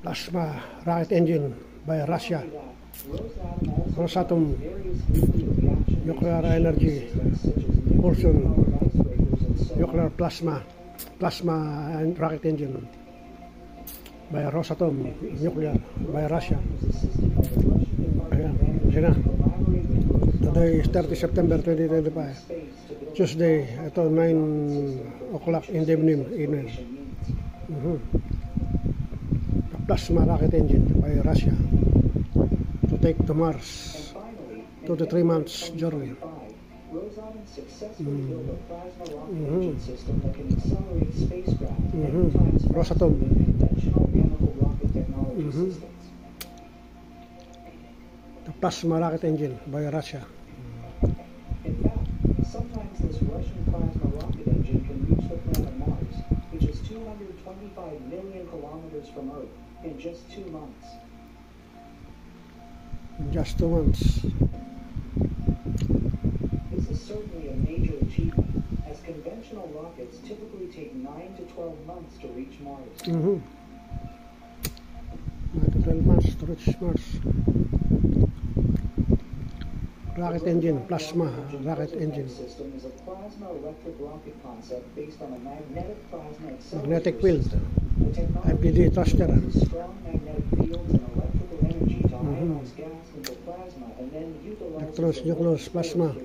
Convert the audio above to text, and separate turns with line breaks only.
Plasma rocket engine by Russia. Rosatom nuclear energy propulsion nuclear plasma and rocket engine by Rosatom nuclear by Russia. Ayan, sina. Today is 30 September 2025. Tuesday, ito 9 o'clock in the evening. Plasma rocket engine by Russia to take to Mars 2 to 3 months journey. Rosatom. The plasma rocket engine by Russia.
In fact, sometimes this Russian plasma rocket engine can reach the planet Mars, which is 225 million kilometers from Earth, in just 2 months.
In just 2 months.
This is certainly a major achievement, as conventional rockets typically take 9 to 12 months to reach Mars.
9 to 12 months to reach Mars. Rocket engine, plasma rocket engine.
System is a plasma electric rocket concept based on a magnetic plasma
Magnetic field.
accelerator.
IPD thruster.
Strong magnetic fields and electrical energy to ionize gas into plasma and then utilize
Electrons, nucleus, plasma.